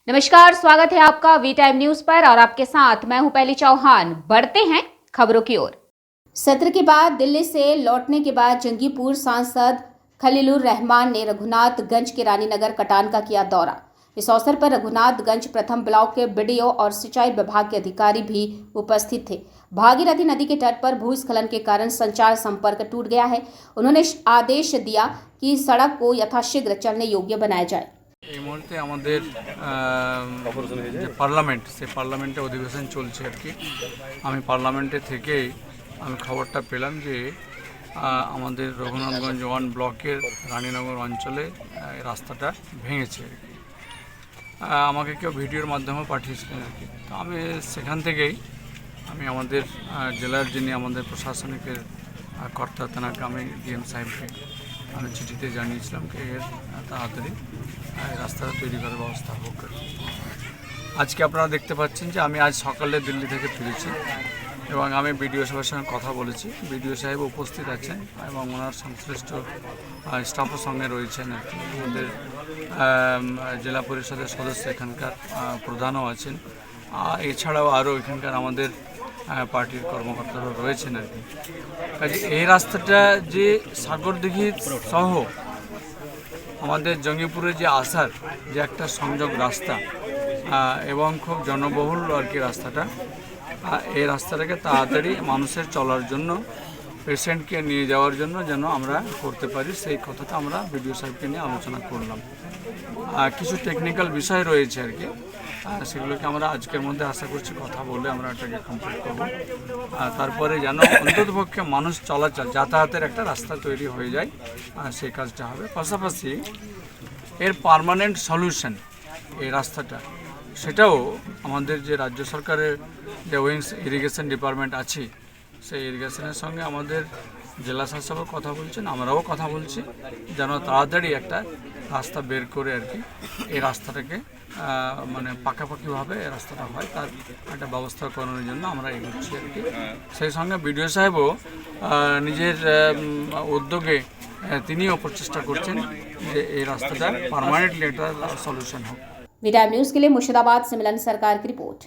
नमस्कार, स्वागत है आपका वी टाइम न्यूज पर और आपके साथ मैं हूं पहली चौहान। बढ़ते हैं खबरों की ओर। सत्र के बाद दिल्ली से लौटने के बाद जंगीपुर सांसद खलीलुर रहमान ने रघुनाथगंज के रानीनगर कटान का किया दौरा। इस अवसर पर रघुनाथगंज प्रथम ब्लॉक के बीडीओ और सिंचाई विभाग के अधिकारी भी उपस्थित थे। भागीरथी नदी के तट पर भूस्खलन के कारण संचार संपर्क टूट गया है। उन्होंने आदेश दिया कि सड़क को यथाशीघ्र चलने योग्य बनाया जाए। এই মুহূর্তে আমাদের যে পার্লামেন্ট সেই পার্লামেন্টে অধিবেশন চলছে আর কি। আমি পার্লামেন্টে থেকেই আমি খবরটা পেলাম যে আমাদের রঘুনাথগঞ্জ 1 ব্লকের রানীনগর অঞ্চলে রাস্তাটা ভেঙেছে আর কি। আমাকে কেউ ভিডিওর মাধ্যমে পাঠিয়েছিলেন আর কি। তো আমি সেখান থেকেই আমি আমাদের জেলার যিনি আমাদের প্রশাসনিকের কর্তা তেনাকে আমি ডিএম সাহেবকে আমি চিঠিতে জানিয়েছিলাম যে এর তাড়াতাড়ি রাস্তাটা তৈরি করার ব্যবস্থা হোক। আজকে আপনারা দেখতে পাচ্ছেন যে আমি আজ সকালে দিল্লি থেকে ফিরেছি এবং আমি বিডিও সাহেবের সঙ্গে কথা বলেছি। বিডিও সাহেব উপস্থিত আছেন এবং ওনার সংশ্লিষ্ট স্টাফের সঙ্গে রয়েছেন আর কি। আমাদের জেলা পরিষদের সদস্য এখানকার প্রধানও আছেন, এছাড়াও আরও এখানকার আমাদের পার্টির কর্মকর্তারা রয়েছেন আর কি। কাজে এই রাস্তাটা যে সাগরদিঘি সহ আমাদের জঙ্গিপুরে যে আসার যে একটা সংযোগ রাস্তা এবং খুব জনবহুল আর কি রাস্তাটা, এই রাস্তাটাকে তাড়াতাড়ি মানুষের চলার জন্য, পেশেন্টকে নিয়ে যাওয়ার জন্য যেন আমরা করতে পারি সেই কথাটা আমরা বিডিও সাহেবকে নিয়ে আলোচনা করলাম। কিছু টেকনিক্যাল বিষয় রয়েছে আর কি, সেগুলোকে আমরা আজকের মধ্যে আশা করছি কথা বলে আমরা এটাকে কমপ্লিট করব। তারপরে যেন অন্ততপক্ষে মানুষ চলাচল যাতায়াতের একটা রাস্তা তৈরি হয়ে যায়, সেই কাজটা হবে। পাশাপাশি এর পার্মানেন্ট সলিউশন এই রাস্তাটা, সেটাও আমাদের যে রাজ্য সরকারের যে উইংস ইরিগেশন ডিপার্টমেন্ট আছে সেই ইরিগেশনের সঙ্গে আমাদের জেলা শাসকও কথা বলছেন, আমরাও কথা বলছি যেন তাড়াতাড়ি একটা রাস্তা বের করে আর কি এই রাস্তাটাকে মানে পাকাপাকিভাবে এই রাস্তাটা হয় তার একটা ব্যবস্থা করানোর জন্য আমরা এগোচ্ছি আর কি। সেই সঙ্গে বিডিও সাহেবও নিজের উদ্যোগে তিনিও প্রচেষ্টা করছেন যে এই রাস্তাটা পার্মানেন্টলি একটা সলিউশন হোক। वी टाइम न्यूज के लिए मुर्शिदाबाद से मिलन सरकार की रिपोर्ट।